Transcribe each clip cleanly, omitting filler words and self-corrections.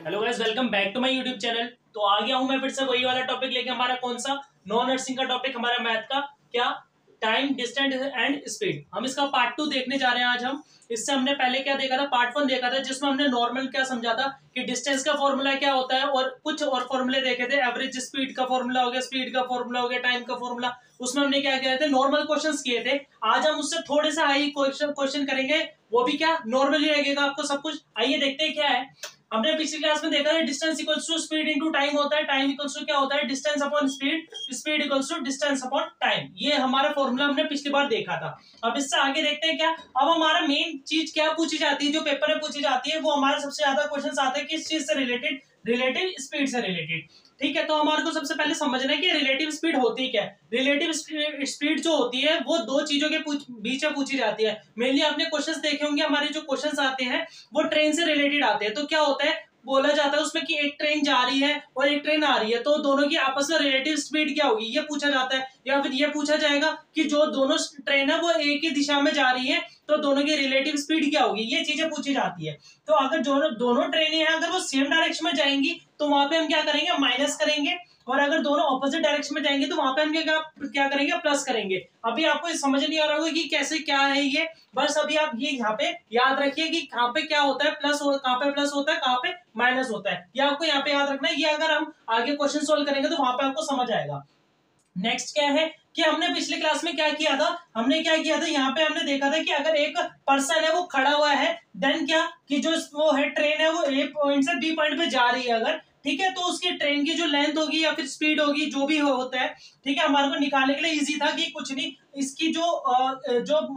Hello guys, welcome back to my YouTube channel. तो आ गया हूं मैं फिर से वही वाला टॉपिक लेके। हमारा कौन सा? नॉन नर्सिंग का टॉपिक, हमारा मैथ का। क्या? Time, distance and speed. हम इसका पार्ट 2 देखने जा रहे हैं आज हम। इससे हमने पहले क्या देखा था? पार्ट 1 देखा था, जिसमें हमने नॉर्मल क्या समझा था कि डिस्टेंस का फॉर्मूला क्या होता है, और कुछ और फॉर्मूले देखे थे। एवरेज स्पीड का फॉर्मूला हो गया, स्पीड का फॉर्मूला हो गया, टाइम का फॉर्मूला। उसमें हमने क्या किया थे? नॉर्मल क्वेश्चंस किए थे। आज हम उससे थोड़े से हाई क्वेश्चन करेंगे, वो भी क्या नॉर्मली लगेगा आपको सब कुछ। आइए देखते हैं क्या है। हमने पिछली क्लास में देखा है distance equals to speed into time होता है। टाइम इक्वल्स टू क्या होता है? Distance upon speed. Speed equals to distance upon time. ये हमारा फॉर्मूला हमने पिछली बार देखा था। अब इससे आगे देखते हैं क्या। अब हमारा मेन चीज क्या पूछी जाती है, जो पेपर में पूछी जाती है, वो हमारे सबसे ज्यादा क्वेश्चन आते हैं किस चीज से रिलेटेड? रिलेटिव स्पीड से रिलेटेड। ठीक है, तो हमारे को सबसे पहले समझना है कि रिलेटिव स्पीड होती क्या है। रिलेटिव स्पीड जो होती है वो दो चीजों के बीच में पूछी जाती है। मेनली आपने क्वेश्चंस देखे होंगे, हमारे जो क्वेश्चंस आते हैं वो ट्रेन से रिलेटेड आते हैं। तो क्या होता है, बोला जाता है उसमें कि एक ट्रेन जा रही है और एक ट्रेन आ रही है, तो दोनों की आपस में रिलेटिव स्पीड क्या होगी, ये पूछा जाता है। या फिर ये पूछा जाएगा कि जो दोनों ट्रेन है वो एक ही दिशा में जा रही है, तो दोनों की रिलेटिव स्पीड क्या होगी, ये चीजें पूछी जाती है। तो अगर दोनों ट्रेनें हैं, अगर वो सेम डायरेक्शन में जाएंगी तो वहां पे हम क्या करेंगे? माइनस करेंगे। और अगर दोनों ऑपोजिट डायरेक्शन में जाएंगे तो वहां पे हम क्या करेंगे? प्लस करेंगे। अभी आपको समझ नहीं आ रहा होगा कि कैसे क्या है ये। बस अभी आप ये यहाँ पे याद रखिए कि कहाँ पे क्या होता है प्लस, कहाँ पे प्लस होता है, कहाँ पे माइनस होता है। ये आपको यहाँ पे याद रखना है। ये अगर हम आगे क्वेश्चन सोल्व करेंगे तो वहां पे आपको समझ आएगा। नेक्स्ट क्या है कि हमने पिछली क्लास में क्या किया था? हमने क्या किया था, यहाँ पे हमने देखा था कि अगर एक पर्सन है वो खड़ा हुआ है, देन क्या कि जो वो है ट्रेन है वो ए पॉइंट से बी पॉइंट पे जा रही है अगर, ठीक है, तो उसकी ट्रेन की जो लेंथ होगी या फिर स्पीड होगी, जो भी होता है, ठीक है, हमारे को निकालने के लिए इजी था कि कुछ नहीं, इसकी जो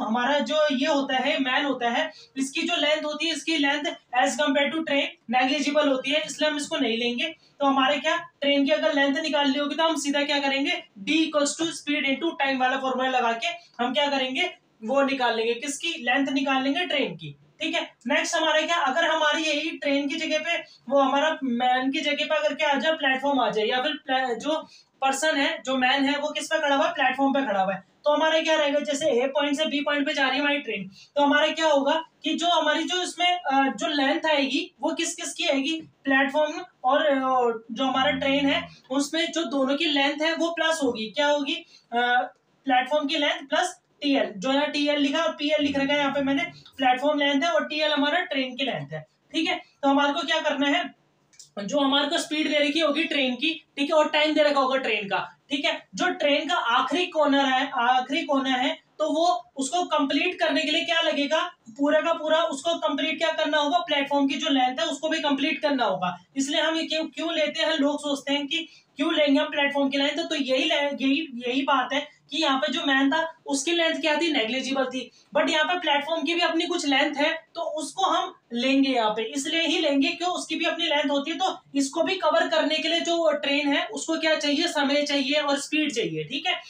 हमारा जो ये होता है मैन होता है, इसकी जो लेंथ होती है, इसकी length as compare to train negligible होती है, इसलिए हम इसको नहीं लेंगे। तो हमारे क्या ट्रेन की अगर लेंथ निकालनी होगी तो हम सीधा क्या करेंगे? D equals to speed into time वाला फॉर्मूला लगा के हम क्या करेंगे? वो निकाल लेंगे, किसकी लेंथ निकाल लेंगे? ट्रेन की। ठीक है, नेक्स्ट हमारे क्या, अगर हमारी यही ट्रेन की जगह पे वो हमारा मैन की जगह पे अगर क्या आ जाए, प्लेटफॉर्म आ जाए, या फिर जो पर्सन है, जो मैन है, वो किस पे खड़ा हुआ है? प्लेटफॉर्म पे खड़ा हुआ है। तो हमारे क्या रहेगा, जैसे ए पॉइंट से बी पॉइंट पे जा रही है हमारी ट्रेन, तो हमारे क्या होगा कि जो हमारी जो इसमें जो लेंथ आएगी वो किस किस की आएगी? प्लेटफॉर्म और जो हमारा ट्रेन है उसमें जो दोनों की लेंथ है वो प्लस होगी। क्या होगी? प्लेटफॉर्म की लेंथ प्लस टीएल, जो है टीएल लिखा और पीएल लिख रखा है यहाँ पे मैंने। प्लेटफॉर्म लेंथ है और टीएल हमारा ट्रेन की लेंथ है। ठीक है, तो हमारे को क्या करना है, जो हमारे को स्पीड दे रखी होगी ट्रेन की, ठीक है, और टाइम दे रखा होगा ट्रेन का, ठीक है, जो ट्रेन का आखिरी कोना है, तो वो उसको कंप्लीट करने के लिए क्या लगेगा? पूरा का पूरा उसको कंप्लीट क्या करना होगा? प्लेटफॉर्म की जो लेंथ है उसको भी कंप्लीट करना होगा। इसलिए हम ये क्यों लेते हैं? लोग सोचते हैं कि क्यों लेंगे हम प्लेटफॉर्म की लेंथ, तो यही बात है कि यहाँ पे जो मैन था उसकी लेंथ क्या थी? नेग्लिजिबल थी। बट यहाँ पे प्लेटफॉर्म की भी अपनी कुछ लेंथ है, तो उसको हम लेंगे यहाँ पे, इसलिए ही लेंगे क्यों? उसकी भी अपनी लेंथ होती है, तो इसको भी कवर करने के लिए जो ट्रेन है उसको क्या चाहिए? समय चाहिए और स्पीड चाहिए। ठीक है,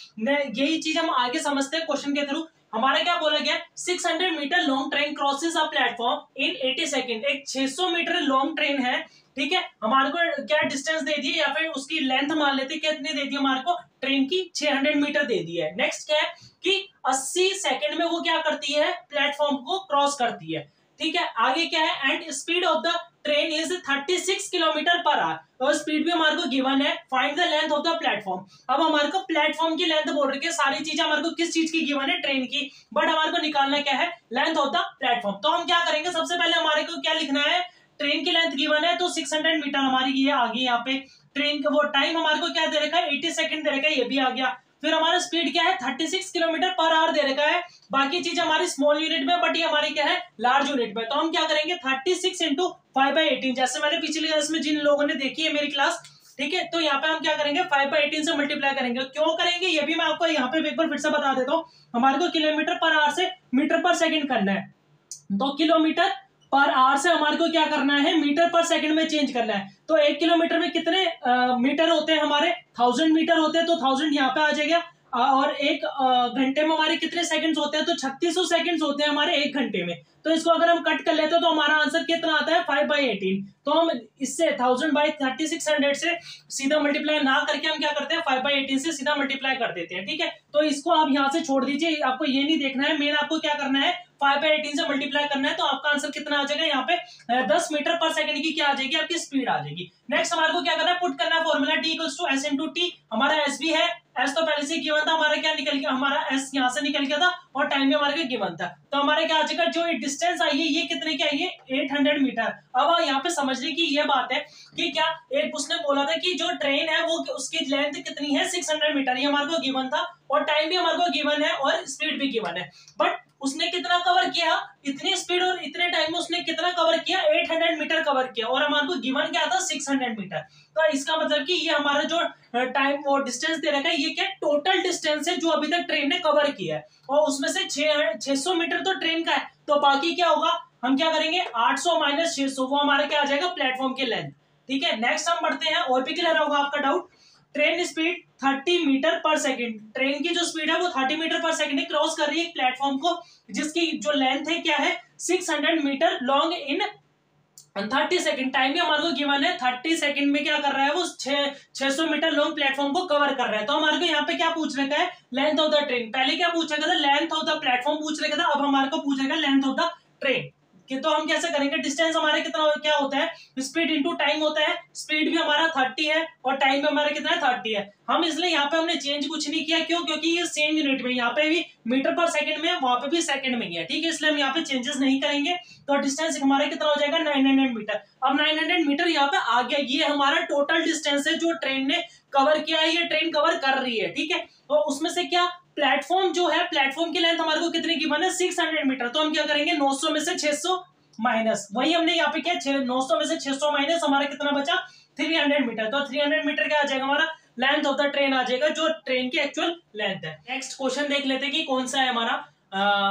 यही चीज हम आगे समझते हैं क्वेश्चन के थ्रू। हमारा क्या बोला गया? 600 metre long train crosses a platform in 80 second. एक 600 मीटर लॉन्ग ट्रेन है, ठीक है, हमारे को क्या डिस्टेंस दे दी है, या फिर उसकी लेंथ मान लेते कितनी दे दी हमारे को? ट्रेन की 600 मीटर दे दी है। नेक्स्ट क्या है कि 80 सेकंड में वो क्या करती है? प्लेटफॉर्म को क्रॉस करती है। ठीक है, आगे क्या है? And speed of the train is 36 kilometre per hour. और स्पीड भी हमारे को गिवन है। Find the length of the platform. अब हमारे को प्लेटफॉर्म की लेंथ बोल रही है, सारी चीजें हमारे को किस चीज की गिवन है? ट्रेन की। बट हमारे को निकालना क्या है? Length of the platform. तो हम क्या करेंगे? सबसे पहले हमारे को क्या लिखना है? ट्रेन की लेंथ गिवन है तो 600 मीटर हमारी ये आ गई यहाँ पे। ट्रेन का वो टाइम हमारे को क्या दे रखा है? 80 सेकंड दे रखा है, ये भी आ गया। फिर हमारा स्पीड क्या है? 36 किलोमीटर पर आवर दे रखा है। बाकी चीज हमारी स्मॉल यूनिट में, बट ये हमारी क्या है? लार्ज यूनिट में। तो हम क्या करेंगे? 36 इंटू 5/18, जैसे मैंने पिछली क्लास में जिन लोगों ने देखी है मेरी क्लास, ठीक है, तो यहाँ पे हम क्या करेंगे? 5/18 से मल्टीप्लाई करेंगे। क्यों करेंगे ये भी मैं आपको यहाँ पे एक बार फिर से बता देता हूँ। हमारे को किलोमीटर पर आवर से मीटर पर सेकंड करना है, तो किलोमीटर पर आवर से हमारे को क्या करना है? मीटर पर सेकंड में चेंज करना है। तो 1 किलोमीटर में कितने मीटर होते हैं हमारे? 1000 मीटर होते हैं, तो 1000 यहाँ पे आ जाएगा। और एक घंटे में हमारे कितने सेकंड्स होते हैं? तो 3600 सेकंड्स होते हैं हमारे एक घंटे में। तो इसको अगर हम कट कर लेते हैं तो हमारा आंसर कितना आता है? 5/18। तो हम इससे 1000/3600 से सीधा मल्टीप्लाई ना करके हम क्या करते हैं? 5/18 से सीधा मल्टीप्लाई कर देते हैं। ठीक है, तो इसको आप यहाँ से छोड़ दीजिए, आपको ये नहीं देखना है। मेन आपको क्या करना है? 5/18 से मल्टीप्लाई करना है, तो आपका आंसर कितना आ जाएगा यहाँ पे 10 मीटर पर सेकंड की क्या आ जाएगी, आपकी स्पीड आ जाएगी। नेक्स्ट हमारे को क्या करना है, पुट करना है formula d equals to s into T. हमारा s भी है, s तो पहले से गिवन था, हमारा क्या निकल गया, हमारा s यहाँ से निकल गया था और टाइम भी हमारे को गिवन था, तो हमारा क्या आ जाएगा, जो डिस्टेंस आई है ये कितने की आई है, 800 मीटर। अब यहाँ पे समझने की ये बात है कि क्या एक उसने बोला था कि जो ट्रेन है वो उसकी लेंथ कितनी है 600 मीटर, ये हमारे को गिवन था और टाइम भी हमारे को गिवन है और स्पीड भी गिवन है। बट उसने कितना कवर किया, इतनी स्पीड और इतने टाइम में उसने कितना कवर किया, 800 मीटर कवर किया और हमारे को गिवन क्या था 600 मीटर। तो इसका मतलब कि ये हमारा जो टाइम और डिस्टेंस दे रखा है ये क्या टोटल डिस्टेंस है जो अभी तक ट्रेन ने कवर किया है, और उसमें से 600 मीटर तो ट्रेन का है, तो बाकी क्या होगा, हम क्या करेंगे 800 माइनस 600, वो हमारा क्या आ जाएगा प्लेटफॉर्म की लेंथ। ठीक है, नेक्स्ट हम बढ़ते हैं, और भी क्लियर होगा आपका डाउट। ट्रेन स्पीड 30 मीटर पर सेकंड, ट्रेन की जो स्पीड है वो 30 मीटर पर सेकंड क्रॉस कर रही है प्लेटफॉर्म को, जिसकी जो लेंथ है क्या है 600 metre long in 30 second. Time भी हमारे को गिवन है, 30 सेकंड में क्या कर रहा है वो 600 मीटर लॉन्ग प्लेटफॉर्म को कवर कर रहा है। तो हमारे को यहाँ पे क्या पूछ रखा है, लेंथ ऑफ द ट्रेन। पहले क्या पूछ रखा था, लेंथ ऑफ द प्लेटफॉर्म पूछ रखा था, अब हमारे को पूछ रखा है लेंथ ऑफ द ट्रेन कि तो हम कैसे करेंगे, डिस्टेंस हमारा कितना क्या होता है, स्पीड इनटू टाइम होता है, स्पीड भी हमारा 30 है और टाइम भी हमारा कितना है 30 है। हम इसलिए यहाँ पे हमने चेंज कुछ नहीं किया, क्यों, क्योंकि ये सेम यूनिट में, यहाँ पे भी मीटर पर सेकंड में है, वहां पे भी सेकंड में ही है। ठीक है, इसलिए हम यहाँ पे चेंजेस नहीं करेंगे, तो डिस्टेंस हमारा कितना हो जाएगा 900 मीटर। अब 900 मीटर यहाँ पे आ गया, ये हमारा टोटल डिस्टेंस है जो ट्रेन ने कवर किया है, ये ट्रेन कवर कर रही है। ठीक है, तो उसमें से क्या प्लेटफॉर्म जो है, प्लेटफॉर्म की लेंथ हमारे को कितनी गिवन है 600 मीटर, तो हम क्या करेंगे 900 में से 600 माइनस, वही हमने यहाँ पे क्या 900 में से 600 माइनस, हमारा कितना बचा 300 मीटर। तो 300 मीटर क्या आ जाएगा हमारा लेंथ ऑफ द ट्रेन आ जाएगा, जो ट्रेन की एक्चुअल लेंथ है। नेक्स्ट क्वेश्चन देख लेते हैं कि कौन सा है हमारा।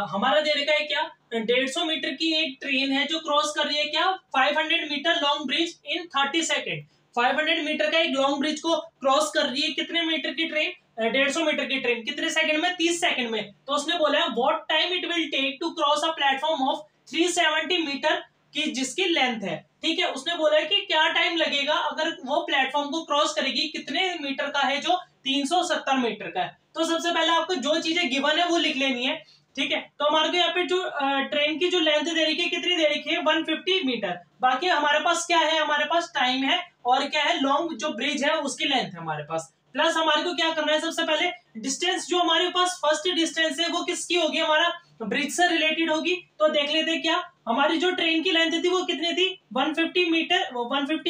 हमारा दे रखा है क्या 150 मीटर की एक ट्रेन है जो क्रॉस कर रही है क्या 500 metre long bridge in 30 second. 500 metre का एक लॉन्ग ब्रिज को क्रॉस कर रही है, कितने मीटर की ट्रेन, 150 मीटर की ट्रेन, कितने सेकंड में 30 सेकंड में। तो उसने बोला है what time it will take to cross a platform of 370 metre की जिसकी लेंथ है। ठीक है, उसने बोला है कि क्या टाइम लगेगा अगर वो प्लेटफॉर्म को क्रॉस करेगी, कितने मीटर का है, जो 370 मीटर का है। तो सबसे पहले आपको जो चीजें गिवन है वो लिख लेनी है। ठीक है, तो हमारे को यहाँ पे जो ट्रेन की जो लेंथ दे रखी है कितनी दे रखी है 150 मीटर। बाकी हमारे पास क्या है, हमारे पास टाइम है और क्या है लॉन्ग जो ब्रिज है उसकी लेंथ है हमारे पास, प्लस हमारे को क्या करना है, सबसे पहले डिस्टेंस जो हमारे पास फर्स्ट डिस्टेंस है वो किसकी होगी, हमारा ब्रिज से रिलेटेड होगी। तो देख लेते हैं क्या हमारी जो ट्रेन की लेंथ थी वो कितनी थी 150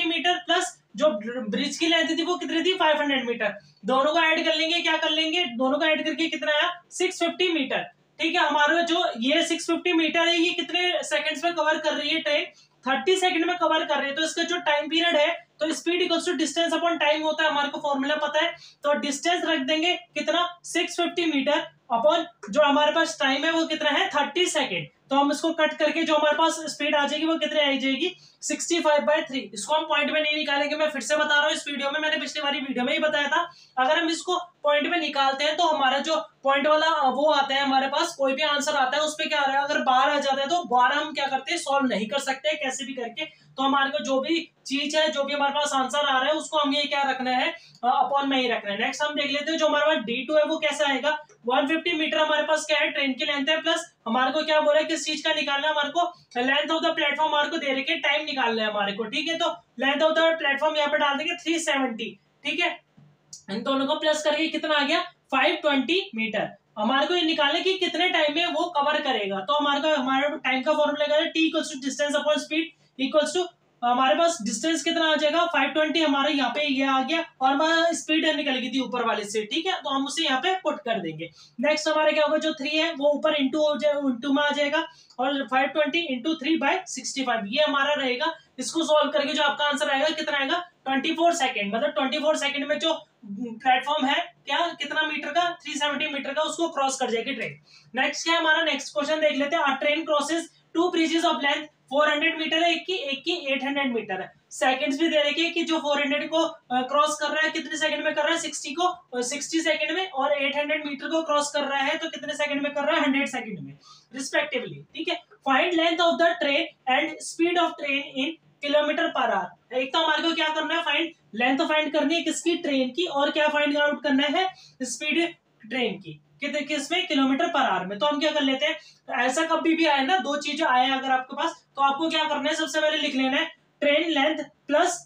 मीटर प्लस जो ब्रिज की लेंथ थी वो कितनी थी 500 मीटर। दोनों को ऐड कर लेंगे, क्या कर लेंगे, दोनों को ऐड करके कितना आया 650 मीटर। ठीक है, हमारा जो ये 650 मीटर है ये कितने सेकंड्स में कवर कर रही है ट्रेन, 30 सेकंड में कवर कर रही है। तो इसका जो टाइम पीरियड है, तो speed equals to distance upon time होता है, हमारे को फॉर्मूला पता है। तो डिस्टेंस रख देंगे कितना 650 मीटर अपॉन जो हमारे पास टाइम है वो कितना है 30 सेकंड। तो हम इसको कट करके जो हमारे पास स्पीड आ जाएगी वो कितनी आ जाएगी 65/3। इसको हम पॉइंट में नहीं निकालेंगे, मैं फिर से बता रहा हूँ, इस वीडियो में मैंने पिछली बारी वीडियो में ही बताया था। अगर हम इसको पॉइंट में निकालते हैं तो हमारा जो पॉइंट वाला वो आता है, हमारे पास कोई भी आंसर आता है उस पर क्या आ रहा है, अगर बाहर आ जाता है तो बाहर हम क्या करते हैं सॉल्व नहीं कर सकते कैसे भी करके। तो हमारे को जो भी चीज है, जो भी हमारे पास आंसर आ रहा है उसको हम ये क्या रखना है अपॉन में ही रखना है। नेक्स्ट हम देख लेते हैं जो हमारे पास D2 है वो कैसा आएगा, 150 मीटर हमारे पास क्या है ट्रेन की लेंथ है, प्लस हमारे को क्या बोला है किस चीज का निकालना है, हमारे को लेंथ ऑफ द प्लेटफॉर्म हमारे को दे रखे टाइम निकालना है हमारे को। ठीक है, तो लेंथ ऑफ द प्लेटफॉर्म यहाँ पे डाल देंगे 370। ठीक है, इन दोनों को प्लस करके कितना आ गया 520 मीटर। हमारे को ये निकालने की कितने टाइम में वो कवर करेगा। तो हमारे टाइम का फॉर्मूला क्या है, T equals to distance upon speed equals to हमारे पास डिस्टेंस कितना आ जाएगा 520, हमारे यहाँ पे ये आ गया और हमारा स्पीड निकल गई थी ऊपर वाले से। ठीक है, तो हम उसे यहाँ पे पुट कर देंगे। नेक्स्ट हमारा क्या होगा, जो 3 है वो ऊपर इंटू में आ जाएगा और 520 इंटू 3/65 ये हमारा रहेगा। इसको सॉल्व करके जो आपका आंसर आएगा कितना आएगा 24 सेकंड, मतलब 24 सेकंड में जो प्लेटफॉर्म है क्या कितना मीटर का 370 मीटर का उसको क्रॉस कर जाएगी ट्रेन। नेक्स्ट क्या है हमारा, नेक्स्ट क्वेश्चन देख लेते हैं। Train crosses 2 bridges of length 400 metre है, एक की 800 मीटर है। सेकंड्स भी दे रखे कि जो 400 को क्रॉस कर रहा है कितने सेकंड में कर रहा है 60 सेकंड में, और 800 मीटर को क्रॉस कर रहा है तो कितने सेकंड में कर रहा है 100 सेकंड में रिस्पेक्टिवली। ठीक है, find length of the train and speed of train in kilometre per hour. एक तो हमारे को क्या करना है फाइंड लेंथ फाइंड करनी है किसकी ट्रेन की, और क्या फाइंड आउट करना है स्पीड ट्रेन की। किसमें, किलोमीटर पर आवर में। तो हम क्या कर लेते हैं, तो ऐसा कभी भी आए ना, दो चीजें आए अगर आपके पास, तो आपको क्या करना है, सबसे पहले लिख लेना है ट्रेन लेंथ प्लस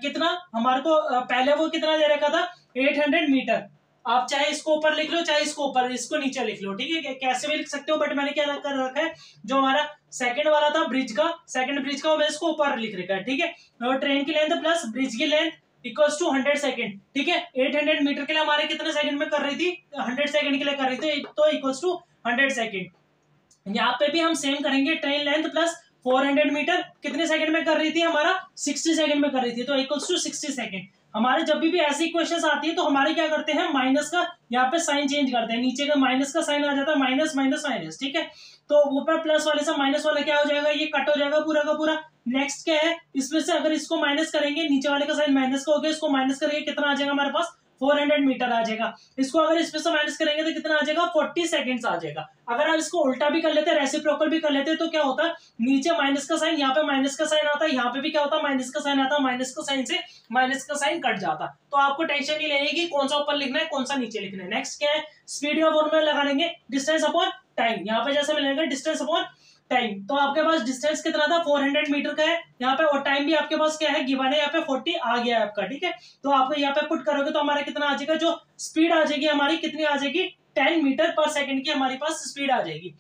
कितना हमारे को पहले वो कितना दे रखा था 800 मीटर। आप चाहे इसको ऊपर लिख लो, चाहे इसको ऊपर, इसको नीचे लिख लो, ठीक है, कैसे भी लिख सकते हो, बट मैंने क्या कर रखा है, जो हमारा सेकंड वाला था ब्रिज का, सेकंड ब्रिज का मैं इसको ऊपर लिख रखा है, ठीक है। और ट्रेन की लेंथ प्लस ब्रिज की लेंथ इक्वल्स टू 100 सेकंड, ठीक है। 800 मीटर के लिए हमारे कितने सेकंड में कर रही थी, 100 सेकंड के लिए कर रही थी, तो इक्वल्स टू 100 सेकंड। यहाँ पे भी हम सेम करेंगे, ट्रेन लेंथ प्लस 400 मीटर कितने सेकंड में कर रही थी, हमारा 60 सेकंड में कर रही थी, तो इक्वल्स टू 60 सेकंड। हमारे जब भी ऐसी इक्वेशंस आती है तो हमारे क्या करते हैं, माइनस का यहाँ पे साइन चेंज करते हैं, नीचे का माइनस का साइन आ जाता है, माइनस माइनस माइनस, ठीक है। तो ऊपर प्लस वाले से माइनस वाला क्या हो जाएगा, ये कट हो जाएगा पूरा का पूरा। नेक्स्ट क्या है, इसमें से अगर इसको माइनस करेंगे, नीचे वाले का साइन माइनस का हो गया, इसको माइनस करेंगे, कितना आ जाएगा हमारे पास 400 मीटर आ जाएगा। इसको अगर इसमें से माइनस करेंगे तो कितना आ जाएगा 40 सेकंड्स आ जाएगा। अगर आप इसको उल्टा भी कर लेते हैं, रेसिप्रोकल भी कर लेते हैं, तो क्या होता है, नीचे माइनस का साइन, यहाँ पे माइनस का साइन आता है, यहाँ पे भी क्या होता है, माइनस का साइन आता है, माइनस का साइन से माइनस का साइन कट जाता। तो आपको टेंशन नहीं लेनी कि कौन सा ऊपर लिखना है, कौन सा नीचे लिखना है। नेक्स्ट क्या है, स्पीड का फॉर्मूला लगा लेंगे, डिस्टेंस अपॉन टाइम। यहाँ पे जैसे मिलेगा डिस्टेंस अपॉन टाइम, तो आपके पास डिस्टेंस कितना था 400 मीटर का है यहाँ पे, और टाइम भी आपके पास क्या है, गिवन है यहाँ पे 40 आ गया है आपका, ठीक है। तो आपको यहाँ पे पुट करोगे तो हमारा कितना आ जाएगा, जो स्पीड आ जाएगी हमारी कितनी आ जाएगी, 10 मीटर पर सेकंड की हमारे पास स्पीड आ जाएगी।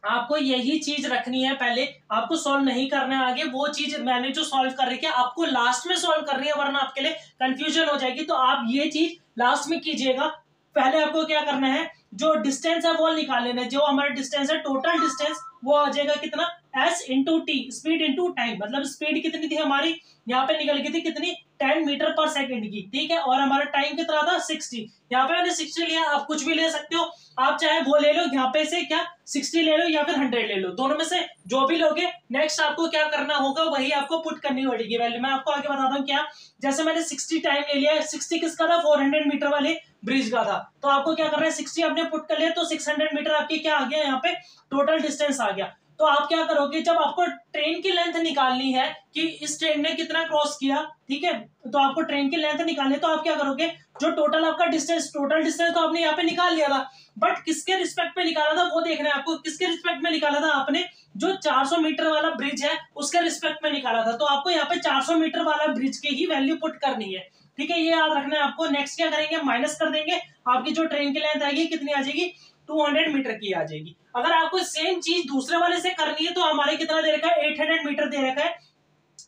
आपको यही चीज रखनी है, पहले आपको सॉल्व नहीं करना है आगे, वो चीज मैंने जो सॉल्व कर रही है आपको लास्ट में सॉल्व करनी है, वरना आपके लिए कंफ्यूजन हो जाएगी। तो आप ये चीज लास्ट में कीजिएगा। पहले आपको क्या करना है, जो डिस्टेंस है वो निकाल लेना है, जो हमारा डिस्टेंस है, टोटल डिस्टेंस वो आ जाएगा कितना, s into T, speed into time. मतलब स्पीड कितनी थी हमारी, यहाँ पे निकल गई थी कितनी, 10 मीटर पर सेकंड की, ठीक है। और हमारा टाइम कितना था 60, यहाँ पे मैंने 60 लिया, आप कुछ भी ले सकते हो, आप चाहे वो ले लो, यहाँ पे से क्या 60 ले लो या फिर 100 ले लो, दोनों में से जो भी लोगे। नेक्स्ट आपको क्या करना होगा, वही आपको पुट करनी पड़ेगी वैल्यू। मैं आपको आगे बताता हूँ क्या, जैसे मैंने 60 टाइम ले लिया है, 60 किसका था, 400 मीटर वाले ब्रिज का था, तो आपको क्या करना है, 60 आपने पुट कर लिया, तो 600 मीटर आपकी क्या आ गया, यहाँ पे टोटल डिस्टेंस आ गया। तो आप क्या करोगे, जब आपको ट्रेन की लेंथ निकालनी है कि इस ट्रेन ने कितना क्रॉस किया, ठीक है, तो आपको ट्रेन की लेंथ निकालनी है, तो आप क्या करोगे, जो टोटल आपका डिस्टेंस, टोटल डिस्टेंस तो आपने यहाँ पे निकाल लिया था, बट किसके रिस्पेक्ट में निकाला था वो देखना है आपको। किसके रिस्पेक्ट में निकाला था आपने, जो 400 मीटर वाला ब्रिज है उसके रिस्पेक्ट में निकाला था, तो आपको यहाँ पे 400 मीटर वाला ब्रिज की ही वैल्यू पुट करनी है, ठीक है, ये याद रखना है आपको। नेक्स्ट क्या करेंगे, माइनस कर देंगे, आपकी जो ट्रेन की लेंथ आएगी कितनी आ जाएगी, 200 मीटर की आ जाएगी। अगर आपको सेम चीज दूसरे वाले से करनी है तो हमारे कितना दे रखा है, 800 मीटर दे रखा है,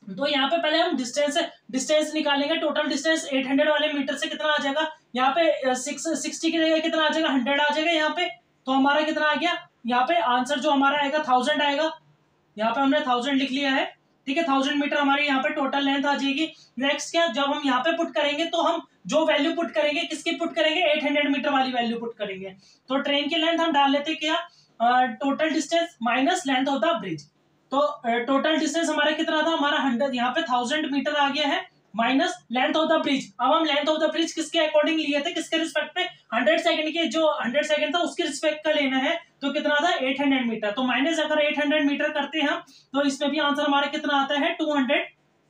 तो यहाँ पे पहले हम डिस्टेंस निकालेंगे। टोटल डिस्टेंस 800 वाले मीटर से कितना आ जाएगा, यहाँ पे 60 की जगह कितना आ जाएगा, 100 आ जाएगा यहाँ पे, तो हमारा कितना आ गया, यहाँ पे आंसर जो हमारा आएगा 1000 आएगा, यहाँ पे हमने 1000 लिख लिया है, ठीक है। 1000 मीटर हमारी यहाँ पे टोटल लेंथ आ जाएगी। नेक्स्ट क्या, जब हम यहाँ पे पुट करेंगे तो हम जो वैल्यू पुट करेंगे, किसकी पुट करेंगे, 800 मीटर वाली वैल्यू पुट करेंगे। तो ट्रेन की लेंथ हम डाल लेते क्या, total distance minus length of the bridge, तो टोटल डिस्टेंस हमारा कितना था, हमारा 100, यहाँ पे 1000 मीटर आ गया है, minus length of the bridge. अब हम लेंथ ऑफ द ब्रिज किसके अकॉर्डिंग लिए थे, किसके रिस्पेक्ट में, 100 सेकंड के, जो 100 सेकंड था उसके रिस्पेक्ट का लेना है, तो कितना था 800 मीटर। तो माइनस अगर 800 मीटर करते हैं हम, तो इसमें भी आंसर हमारा कितना आता है 200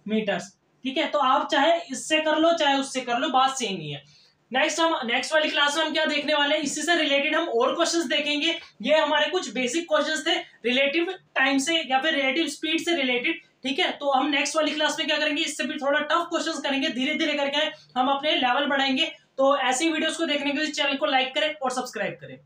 मीटर्स, ठीक है। तो आप चाहे इससे कर लो चाहे उससे कर लो, बात सेम ही है। नेक्स्ट वाली क्लास में हम क्या देखने वाले हैं, इसी से रिलेटेड हम और क्वेश्चंस देखेंगे। ये हमारे कुछ बेसिक क्वेश्चंस थे रिलेटिव टाइम से या फिर रिलेटिव स्पीड से रिलेटेड, ठीक है। तो हम नेक्स्ट वाली क्लास में क्या करेंगे, इससे भी थोड़ा टफ क्वेश्चंस करेंगे, धीरे धीरे करके हम अपने लेवल बढ़ाएंगे। तो ऐसी वीडियोस को देखने के लिए चैनल को लाइक करें और सब्सक्राइब करें।